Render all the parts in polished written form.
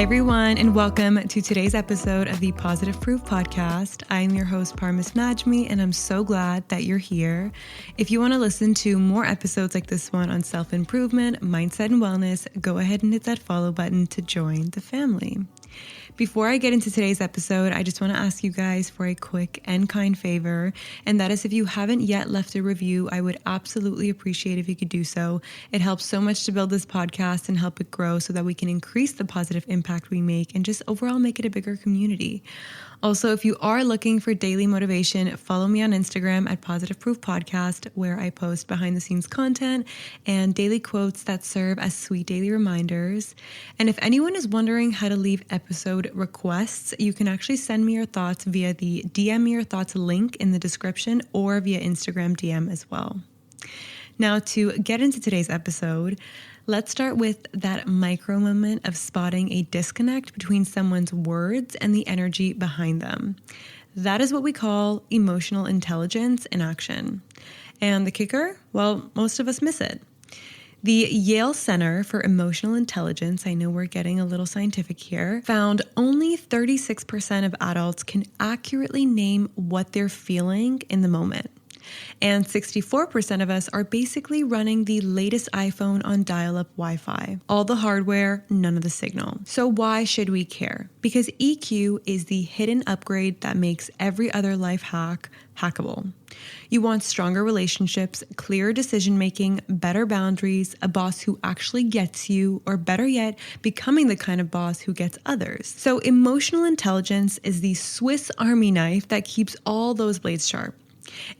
Hi, everyone, and welcome to today's episode of the Positive Proof Podcast. I'm your host, Parmis, and I'm so glad that you're here. If you want to listen to more episodes like this one on self-improvement, mindset, and wellness, go ahead and hit that follow button to join the family. Before I get into today's episode, I just want to ask you guys for a quick and kind favor, and that is if you haven't yet left a review, I would absolutely appreciate if you could do so. It helps so much to build this podcast and help it grow so that we can increase the positive impact we make and just overall make it a bigger community. Also, if you are looking for daily motivation, follow me on Instagram at Positive Proof Podcast, where I post behind the scenes content and daily quotes that serve as sweet daily reminders. And if anyone is wondering how to leave episode requests, you can actually send me your thoughts via the DM me your thoughts link in the description or via Instagram DM as well. Now, to get into today's episode, let's start with that micro moment of spotting a disconnect between someone's words and the energy behind them. That is what we call emotional intelligence in action. And the kicker? Well, most of us miss it. The Yale Center for Emotional Intelligence, I know we're getting a little scientific here, found only 36% of adults can accurately name what they're feeling in the moment. And 64% of us are basically running the latest iPhone on dial-up Wi-Fi. All the hardware, none of the signal. So why should we care? Because EQ is the hidden upgrade that makes every other life hack hackable. You want stronger relationships, clearer decision-making, better boundaries, a boss who actually gets you, or better yet, becoming the kind of boss who gets others. So emotional intelligence is the Swiss Army knife that keeps all those blades sharp.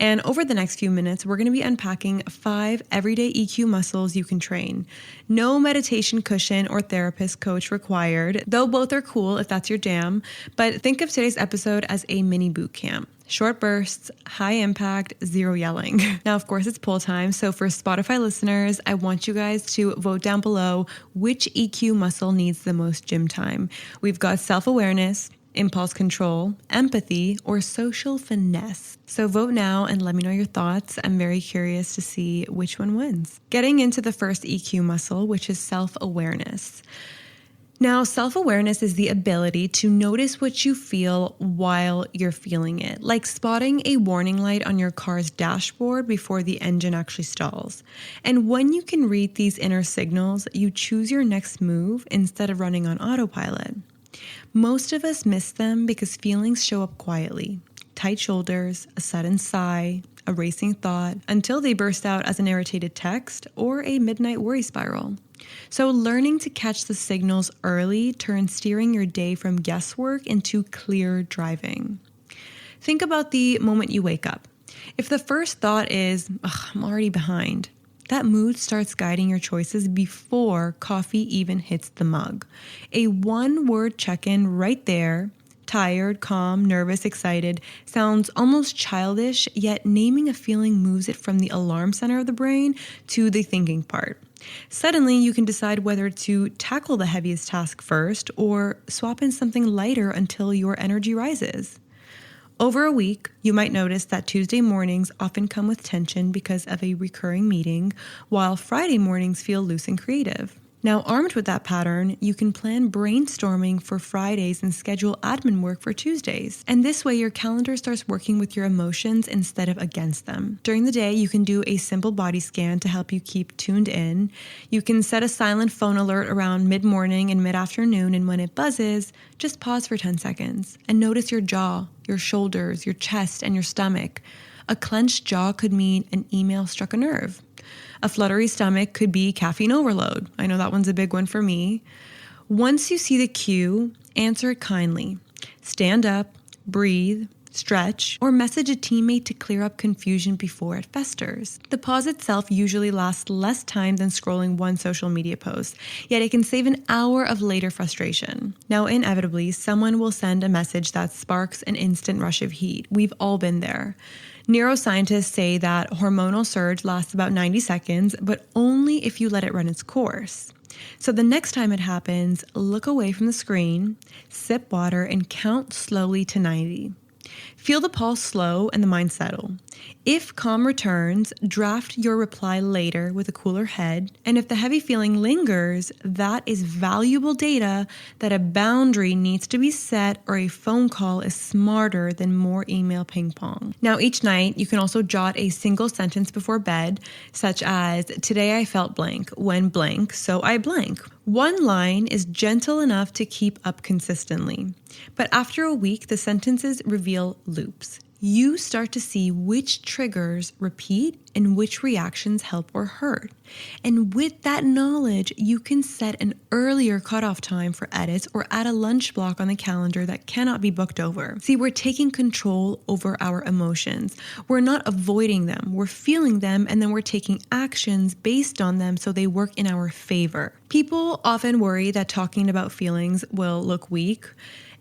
And over the next few minutes, we're going to be unpacking 5 everyday EQ muscles you can train. No meditation cushion or therapist coach required, though both are cool if that's your jam. But think of today's episode as a mini boot camp. Short bursts, high impact, zero yelling. Now, of course, it's poll time. So for Spotify listeners, I want you guys to vote down below which EQ muscle needs the most gym time. We've got self-awareness, impulse control, empathy, or social finesse. So vote now and let me know your thoughts. I'm very curious to see which one wins. Getting into the first EQ muscle, which is self-awareness. Now, self-awareness is the ability to notice what you feel while you're feeling it, like spotting a warning light on your car's dashboard before the engine actually stalls. And when you can read these inner signals, you choose your next move instead of running on autopilot. Most of us miss them because feelings show up quietly. Tight shoulders, a sudden sigh, a racing thought, until they burst out as an irritated text or a midnight worry spiral. So learning to catch the signals early turns steering your day from guesswork into clear driving. Think about the moment you wake up. If the first thought is, I'm already behind, that mood starts guiding your choices before coffee even hits the mug. A one-word check-in right there, tired, calm, nervous, excited, sounds almost childish, yet naming a feeling moves it from the alarm center of the brain to the thinking part. Suddenly, you can decide whether to tackle the heaviest task first or swap in something lighter until your energy rises. Over a week, you might notice that Tuesday mornings often come with tension because of a recurring meeting, while Friday mornings feel loose and creative. Now, armed with that pattern, you can plan brainstorming for Fridays and schedule admin work for Tuesdays. And this way, your calendar starts working with your emotions instead of against them. During the day, you can do a simple body scan to help you keep tuned in. You can set a silent phone alert around mid-morning and mid-afternoon, and when it buzzes, just pause for 10 seconds and notice your jaw, your shoulders, your chest, and your stomach. A clenched jaw could mean an email struck a nerve. A fluttery stomach could be caffeine overload. I know that one's a big one for me. Once you see the cue, answer it kindly. Stand up, breathe, stretch, or message a teammate to clear up confusion before it festers. The pause itself usually lasts less time than scrolling one social media post, yet it can save an hour of later frustration. Now, inevitably, someone will send a message that sparks an instant rush of heat. We've all been there. Neuroscientists say that hormonal surge lasts about 90 seconds, but only if you let it run its course. So the next time it happens, look away from the screen, sip water, and count slowly to 90. Feel the pulse slow and the mind settle. If calm returns, draft your reply later with a cooler head. And if the heavy feeling lingers, that is valuable data that a boundary needs to be set or a phone call is smarter than more email ping pong. Now, each night, you can also jot a single sentence before bed, such as, today I felt blank, when blank, so I blank. One line is gentle enough to keep up consistently. But after a week, the sentences reveal loops. You start to see which triggers repeat and which reactions help or hurt. And with that knowledge, you can set an earlier cutoff time for edits or add a lunch block on the calendar that cannot be booked over. See, we're taking control over our emotions. We're not avoiding them. We're feeling them, and then we're taking actions based on them so they work in our favor. People often worry that talking about feelings will look weak.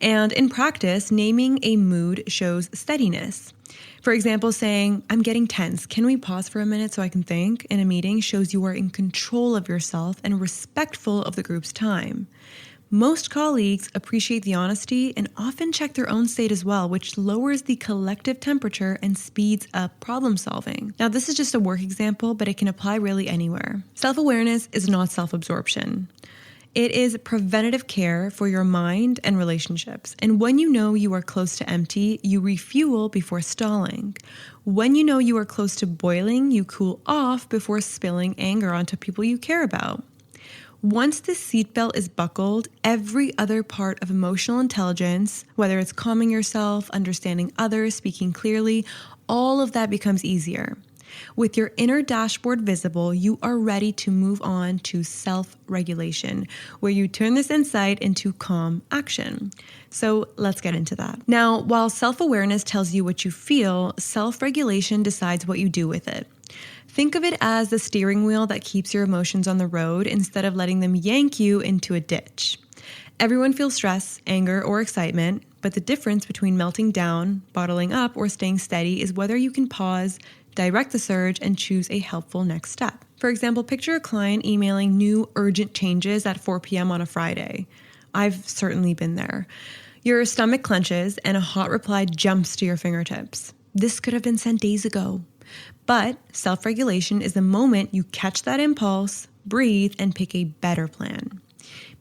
And in practice, naming a mood shows steadiness. For example, saying, I'm getting tense. Can we pause for a minute so I can think? In a meeting shows you are in control of yourself and respectful of the group's time. Most colleagues appreciate the honesty and often check their own state as well, which lowers the collective temperature and speeds up problem solving. Now, this is just a work example, but it can apply really anywhere. Self-awareness is not self-absorption. It is preventative care for your mind and relationships. And when you know you are close to empty, you refuel before stalling. When you know you are close to boiling, you cool off before spilling anger onto people you care about. Once the seatbelt is buckled, every other part of emotional intelligence, whether it's calming yourself, understanding others, speaking clearly, all of that becomes easier. With your inner dashboard visible, you are ready to move on to self-regulation, where you turn this insight into calm action. So let's get into that. Now, while self-awareness tells you what you feel, self-regulation decides what you do with it. Think of it as the steering wheel that keeps your emotions on the road instead of letting them yank you into a ditch. Everyone feels stress, anger, or excitement, but the difference between melting down, bottling up, or staying steady is whether you can pause, direct the surge, and choose a helpful next step. For example, picture a client emailing new urgent changes at 4 p.m. on a Friday. I've certainly been there. Your stomach clenches and a hot reply jumps to your fingertips. This could have been sent days ago. But self-regulation is the moment you catch that impulse, breathe, and pick a better plan.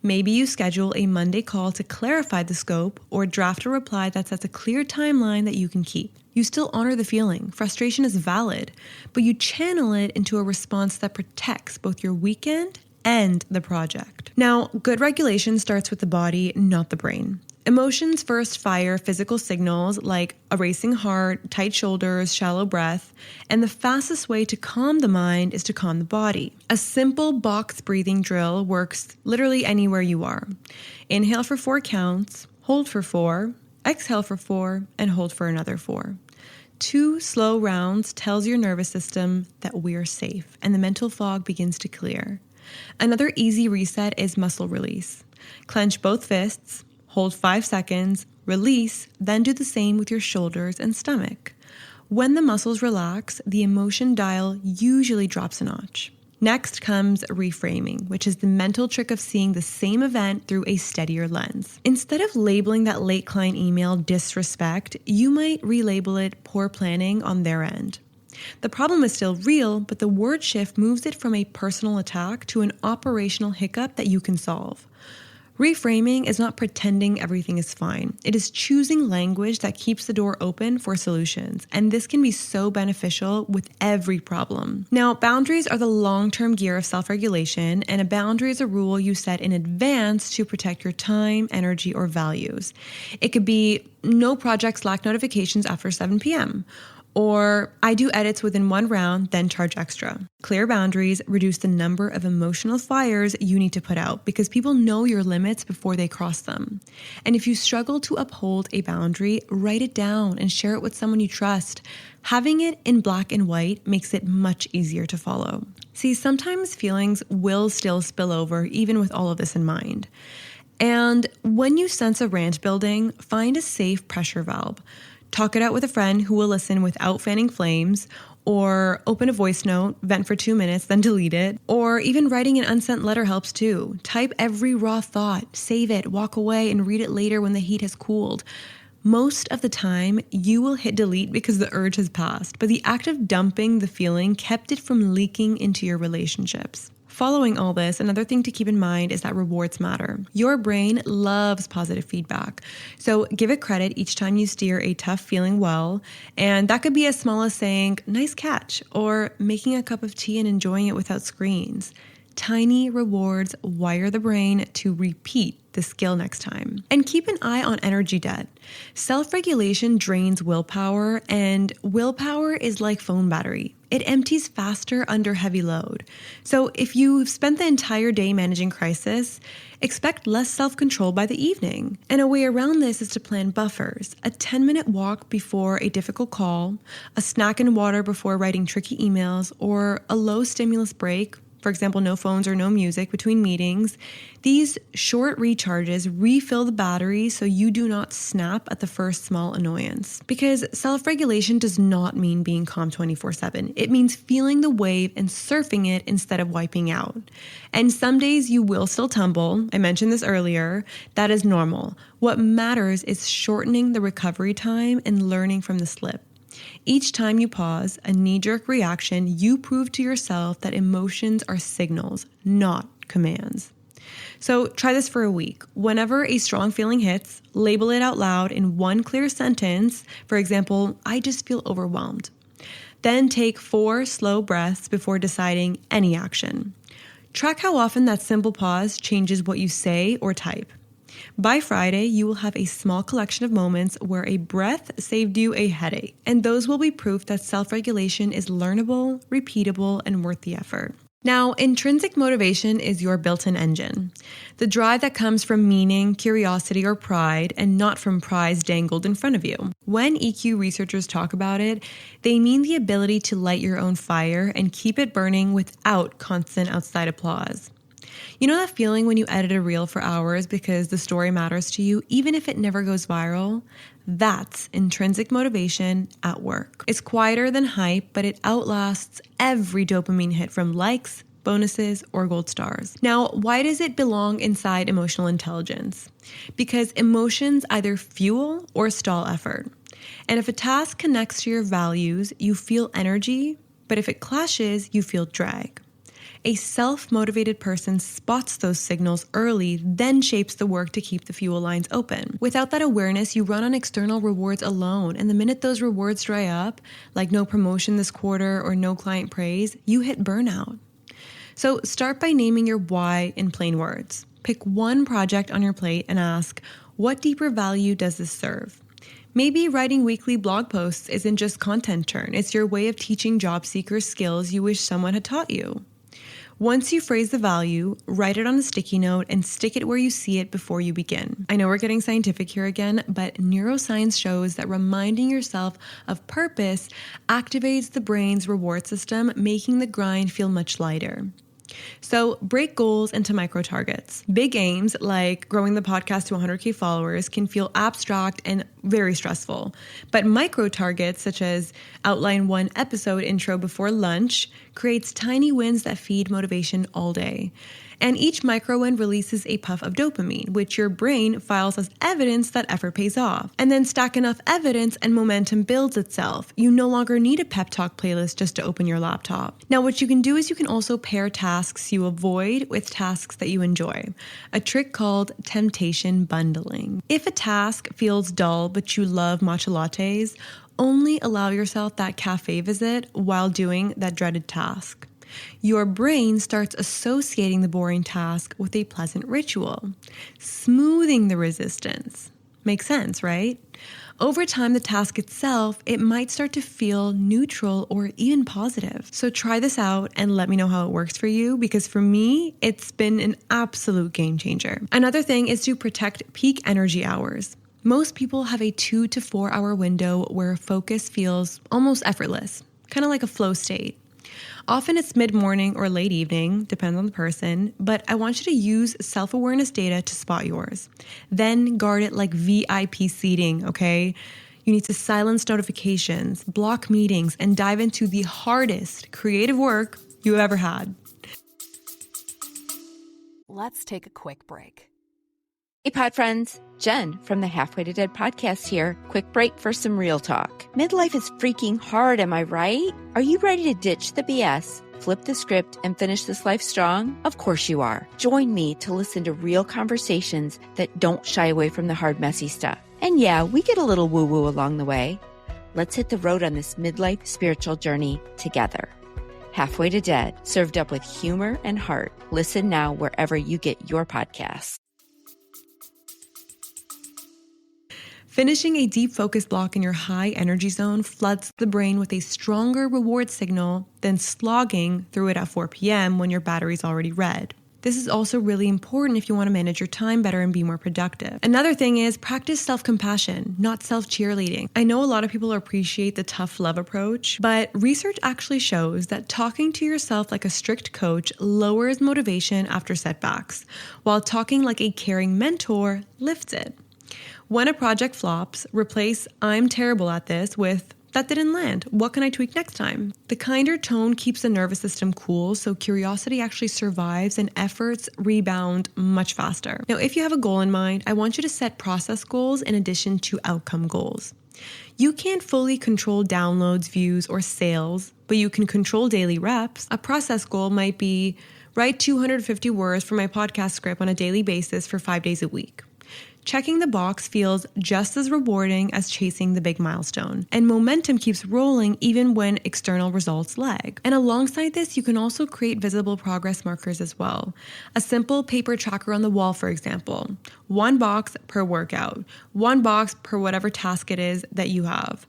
Maybe you schedule a Monday call to clarify the scope or draft a reply that sets a clear timeline that you can keep. You still honor the feeling. Frustration is valid, but you channel it into a response that protects both your weekend and the project. Now, good regulation starts with the body, not the brain. Emotions first fire physical signals like a racing heart, tight shoulders, shallow breath, and the fastest way to calm the mind is to calm the body. A simple box breathing drill works literally anywhere you are. Inhale for 4 counts, hold for 4, exhale for 4, and hold for another 4. 2 slow rounds tells your nervous system that we're safe, and the mental fog begins to clear. Another easy reset is muscle release. Clench both fists, hold 5 seconds, release, then do the same with your shoulders and stomach. When the muscles relax, the emotion dial usually drops a notch. Next comes reframing, which is the mental trick of seeing the same event through a steadier lens. Instead of labeling that late client email disrespect, you might relabel it poor planning on their end. The problem is still real, but the word shift moves it from a personal attack to an operational hiccup that you can solve. Reframing is not pretending everything is fine. It is choosing language that keeps the door open for solutions, and this can be so beneficial with every problem. Now, boundaries are the long-term gear of self-regulation, and a boundary is a rule you set in advance to protect your time, energy, or values. It could be no projects Slack notifications after 7 p.m., or I do edits within 1 round, then charge extra. Clear boundaries reduce the number of emotional fires you need to put out because people know your limits before they cross them. And if you struggle to uphold a boundary, write it down and share it with someone you trust. Having it in black and white makes it much easier to follow. See, sometimes feelings will still spill over even with all of this in mind. And when you sense a rant building, find a safe pressure valve. Talk it out with a friend who will listen without fanning flames, or open a voice note, vent for 2 minutes, then delete it, or even writing an unsent letter helps too. Type every raw thought, save it, walk away, and read it later when the heat has cooled. Most of the time, you will hit delete because the urge has passed, but the act of dumping the feeling kept it from leaking into your relationships. Following all this, another thing to keep in mind is that rewards matter. Your brain loves positive feedback, so give it credit each time you steer a tough feeling well, and that could be as small as saying, "Nice catch," or making a cup of tea and enjoying it without screens. Tiny rewards wire the brain to repeat the skill next time. And keep an eye on energy debt. Self-regulation drains willpower, and willpower is like phone battery. It empties faster under heavy load. So if you've spent the entire day managing crisis, expect less self-control by the evening. And a way around this is to plan buffers: a 10-minute walk before a difficult call, a snack and water before writing tricky emails, or a low stimulus break. For example, no phones or no music between meetings. These short recharges refill the battery so you do not snap at the first small annoyance. Because self-regulation does not mean being calm 24/7. It means feeling the wave and surfing it instead of wiping out. And some days you will still tumble. I mentioned this earlier. That is normal. What matters is shortening the recovery time and learning from the slip. Each time you pause, a knee-jerk reaction, you prove to yourself that emotions are signals, not commands. So try this for a week. Whenever a strong feeling hits, label it out loud in one clear sentence. For example, "I just feel overwhelmed." Then take 4 slow breaths before deciding any action. Track how often that simple pause changes what you say or type. By Friday, you will have a small collection of moments where a breath saved you a headache, and those will be proof that self-regulation is learnable, repeatable, and worth the effort. Now, intrinsic motivation is your built-in engine, the drive that comes from meaning, curiosity, or pride, and not from prize dangled in front of you. When EQ researchers talk about it, they mean the ability to light your own fire and keep it burning without constant outside applause. You know that feeling when you edit a reel for hours because the story matters to you, even if it never goes viral? That's intrinsic motivation at work. It's quieter than hype, but it outlasts every dopamine hit from likes, bonuses, or gold stars. Now, why does it belong inside emotional intelligence? Because emotions either fuel or stall effort. And if a task connects to your values, you feel energy, but if it clashes, you feel drag. A self-motivated person spots those signals early, then shapes the work to keep the fuel lines open. Without that awareness, you run on external rewards alone, and the minute those rewards dry up, like no promotion this quarter or no client praise, you hit burnout. So start by naming your why in plain words. Pick one project on your plate and ask, what deeper value does this serve? Maybe writing weekly blog posts isn't just content churn, it's your way of teaching job seekers skills you wish someone had taught you. Once you phrase the value, write it on a sticky note and stick it where you see it before you begin. I know we're getting scientific here again, but neuroscience shows that reminding yourself of purpose activates the brain's reward system, making the grind feel much lighter. So break goals into micro targets. Big aims like growing the podcast to 100K followers can feel abstract and very stressful. But micro targets, such as outline 1 episode intro before lunch, creates tiny wins that feed motivation all day. And each micro win releases a puff of dopamine, which your brain files as evidence that effort pays off. And then stack enough evidence and momentum builds itself. You no longer need a pep talk playlist just to open your laptop. Now, what you can do is you can also pair tasks you avoid with tasks that you enjoy, a trick called temptation bundling. If a task feels dull but you love matcha lattes, only allow yourself that cafe visit while doing that dreaded task. Your brain starts associating the boring task with a pleasant ritual, smoothing the resistance. Makes sense, right? Over time, the task itself, it might start to feel neutral or even positive. So try this out and let me know how it works for you, because for me, it's been an absolute game changer. Another thing is to protect peak energy hours. Most people have a 2 to 4 hour window where focus feels almost effortless, kind of like a flow state. Often it's mid-morning or late evening, depends on the person, but I want you to use self-awareness data to spot yours. Then guard it like VIP seating, okay? You need to silence notifications, block meetings, and dive into the hardest creative work you ever had. Let's take a quick break. Hey, Pod Friends. Jen from the Halfway to Dead podcast here. Quick break for some real talk. Midlife is freaking hard, am I right? Are you ready to ditch the BS, flip the script, and finish this life strong? Of course you are. Join me to listen to real conversations that don't shy away from the hard, messy stuff. And yeah, we get a little woo-woo along the way. Let's hit the road on this midlife spiritual journey together. Halfway to Dead, served up with humor and heart. Listen now wherever you get your podcasts. Finishing a deep focus block in your high energy zone floods the brain with a stronger reward signal than slogging through it at 4 p.m. when your battery's already red. This is also really important if you want to manage your time better and be more productive. Another thing is practice self-compassion, not self-cheerleading. I know a lot of people appreciate the tough love approach, but research actually shows that talking to yourself like a strict coach lowers motivation after setbacks, while talking like a caring mentor lifts it. When a project flops, replace "I'm terrible at this" with "that didn't land. What can I tweak next time?" The kinder tone keeps the nervous system cool, so curiosity actually survives and efforts rebound much faster. Now, if you have a goal in mind, I want you to set process goals in addition to outcome goals. You can't fully control downloads, views, or sales, but you can control daily reps. A process goal might be write 250 words for my podcast script on a daily basis for 5 days a week. Checking the box feels just as rewarding as chasing the big milestone, and momentum keeps rolling even when external results lag. And alongside this, you can also create visible progress markers as well. A simple paper tracker on the wall, for example. 1 box per workout, 1 box per whatever task it is that you have.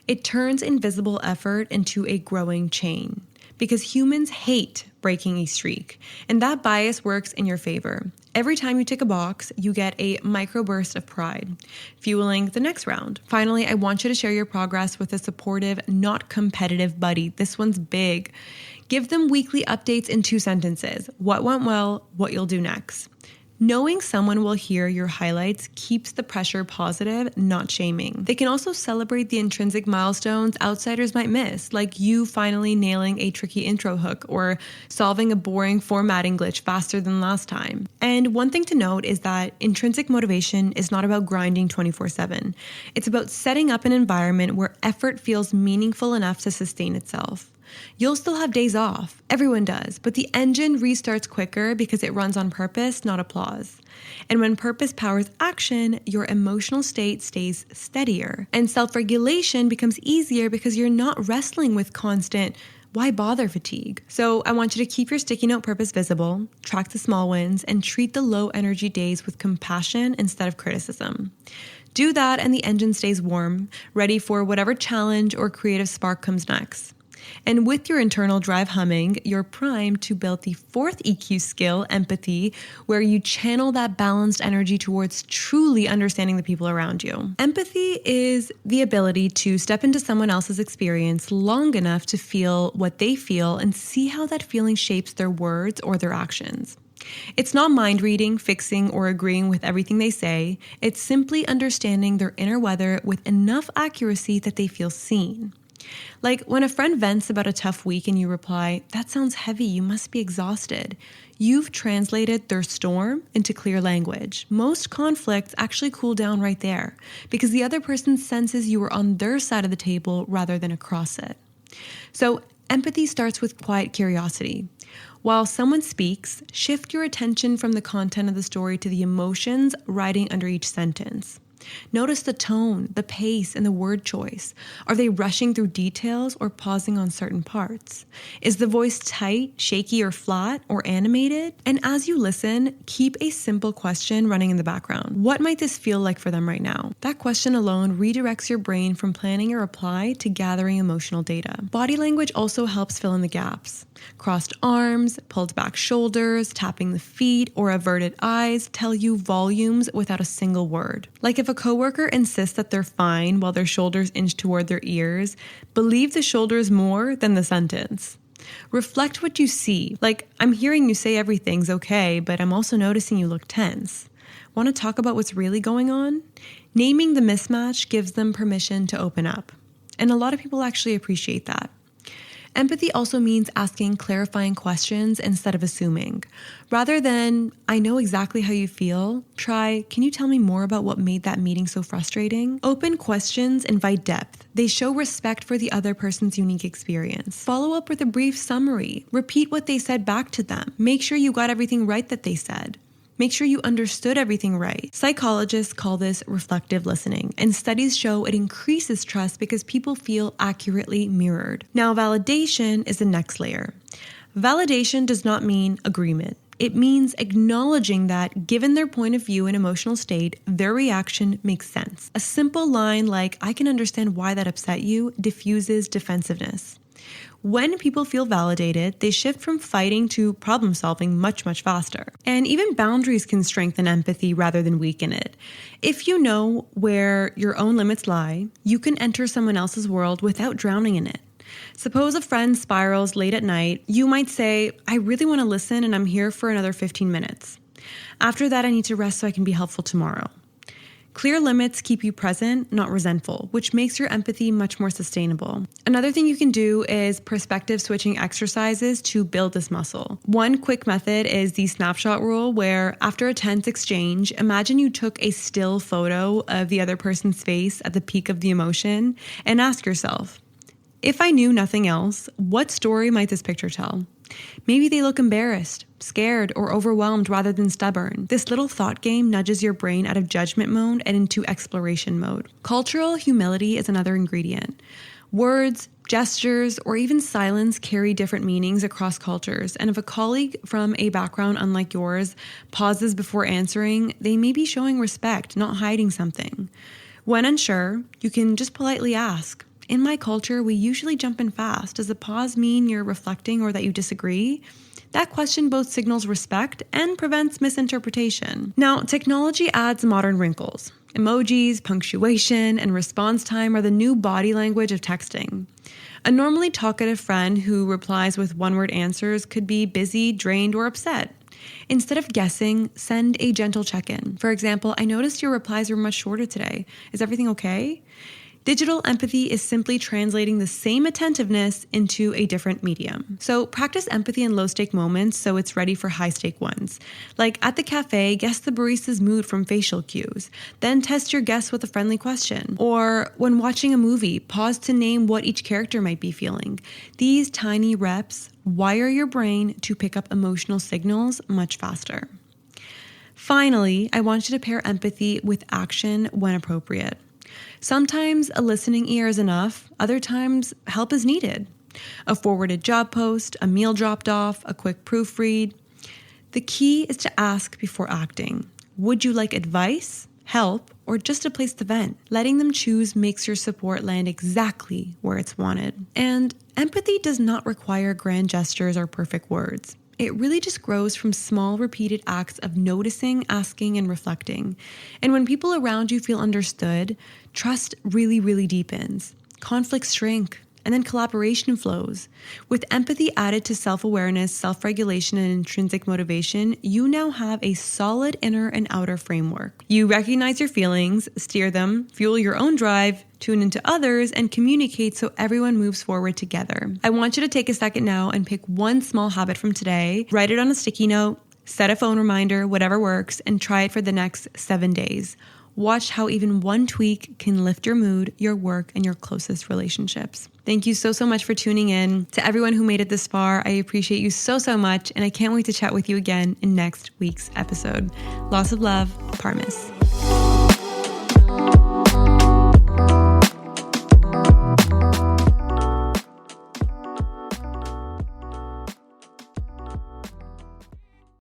It turns invisible effort into a growing chain, because humans hate breaking a streak, and that bias works in your favor. Every time you tick a box, you get a microburst of pride, fueling the next round. Finally, I want you to share your progress with a supportive, not competitive buddy. This one's big. Give them weekly updates in 2 sentences. What went well, what you'll do next. Knowing someone will hear your highlights keeps the pressure positive, not shaming. They can also celebrate the intrinsic milestones outsiders might miss, like you finally nailing a tricky intro hook or solving a boring formatting glitch faster than last time. And one thing to note is that intrinsic motivation is not about grinding 24/7. It's about setting up an environment where effort feels meaningful enough to sustain itself. You'll still have days off. Everyone does. But the engine restarts quicker because it runs on purpose, not applause. And when purpose powers action, your emotional state stays steadier. And self-regulation becomes easier because you're not wrestling with constant why bother fatigue. So I want you to keep your sticky note purpose visible, track the small wins, and treat the low energy days with compassion instead of criticism. Do that and the engine stays warm, ready for whatever challenge or creative spark comes next. And with your internal drive humming, you're primed to build the 4th EQ skill, empathy, where you channel that balanced energy towards truly understanding the people around you. Empathy is the ability to step into someone else's experience long enough to feel what they feel and see how that feeling shapes their words or their actions. It's not mind reading, fixing, or agreeing with everything they say. It's simply understanding their inner weather with enough accuracy that they feel seen. Like when a friend vents about a tough week and you reply, "That sounds heavy, you must be exhausted." You've translated their storm into clear language. Most conflicts actually cool down right there because the other person senses you are on their side of the table rather than across it. So empathy starts with quiet curiosity. While someone speaks, shift your attention from the content of the story to the emotions riding under each sentence. Notice the tone, the pace, and the word choice. Are they rushing through details or pausing on certain parts? Is the voice tight, shaky, or flat, or animated? And as you listen, keep a simple question running in the background. What might this feel like for them right now? That question alone redirects your brain from planning a reply to gathering emotional data. Body language also helps fill in the gaps. Crossed arms, pulled back shoulders, tapping the feet, or averted eyes tell you volumes without a single word. Like if a coworker insists that they're fine while their shoulders inch toward their ears, believe the shoulders more than the sentence. Reflect what you see. Like, I'm hearing you say everything's okay, but I'm also noticing you look tense. Want to talk about what's really going on? Naming the mismatch gives them permission to open up. And a lot of people actually appreciate that. Empathy also means asking clarifying questions instead of assuming. Rather than, I know exactly how you feel, try, can you tell me more about what made that meeting so frustrating? Open questions invite depth. They show respect for the other person's unique experience. Follow up with a brief summary. Repeat what they said back to them. Make sure you got everything right that they said. Make sure you understood everything right. Psychologists call this reflective listening, and studies show it increases trust because people feel accurately mirrored. Now, validation is the next layer. Validation does not mean agreement. It means acknowledging that, given their point of view and emotional state, their reaction makes sense. A simple line like, I can understand why that upset you, diffuses defensiveness. When people feel validated, they shift from fighting to problem solving much, much faster. And even boundaries can strengthen empathy rather than weaken it. If you know where your own limits lie, you can enter someone else's world without drowning in it. Suppose a friend spirals late at night, you might say, I really want to listen and I'm here for another 15 minutes. After that, I need to rest so I can be helpful tomorrow. Clear limits keep you present, not resentful, which makes your empathy much more sustainable. Another thing you can do is perspective switching exercises to build this muscle. One quick method is the snapshot rule, where after a tense exchange, imagine you took a still photo of the other person's face at the peak of the emotion and ask yourself, if I knew nothing else, what story might this picture tell? Maybe they look embarrassed, scared, or overwhelmed rather than stubborn. This little thought game nudges your brain out of judgment mode and into exploration mode. Cultural humility is another ingredient. Words, gestures, or even silence carry different meanings across cultures, and if a colleague from a background unlike yours pauses before answering, they may be showing respect, not hiding something. When unsure, you can just politely ask, in my culture, we usually jump in fast. Does a pause mean you're reflecting or that you disagree? That question both signals respect and prevents misinterpretation. Now, technology adds modern wrinkles. Emojis, punctuation, and response time are the new body language of texting. A normally talkative friend who replies with one-word answers could be busy, drained, or upset. Instead of guessing, send a gentle check-in. For example, I noticed your replies were much shorter today. Is everything okay? Digital empathy is simply translating the same attentiveness into a different medium. So practice empathy in low-stake moments so it's ready for high-stake ones. Like at the cafe, guess the barista's mood from facial cues. Then test your guess with a friendly question. Or when watching a movie, pause to name what each character might be feeling. These tiny reps wire your brain to pick up emotional signals much faster. Finally, I want you to pair empathy with action when appropriate. Sometimes a listening ear is enough, other times help is needed. A forwarded job post, a meal dropped off, a quick proofread. The key is to ask before acting. Would you like advice, help, or just a place to vent? Letting them choose makes your support land exactly where it's wanted. And empathy does not require grand gestures or perfect words. It really just grows from small, repeated acts of noticing, asking, and reflecting. And when people around you feel understood, trust really, really deepens. Conflicts shrink, and then collaboration flows. With empathy added to self-awareness, self-regulation, and intrinsic motivation, you now have a solid inner and outer framework. You recognize your feelings, steer them, fuel your own drive, tune into others, and communicate so everyone moves forward together. I want you to take a second now and pick one small habit from today, write it on a sticky note, set a phone reminder, whatever works, and try it for the next 7 days. Watch how even one tweak can lift your mood, your work, and your closest relationships. Thank you so much for tuning in. To everyone who made it this far, I appreciate you so much, and I can't wait to chat with you again in next week's episode. Lots of love, Parmis.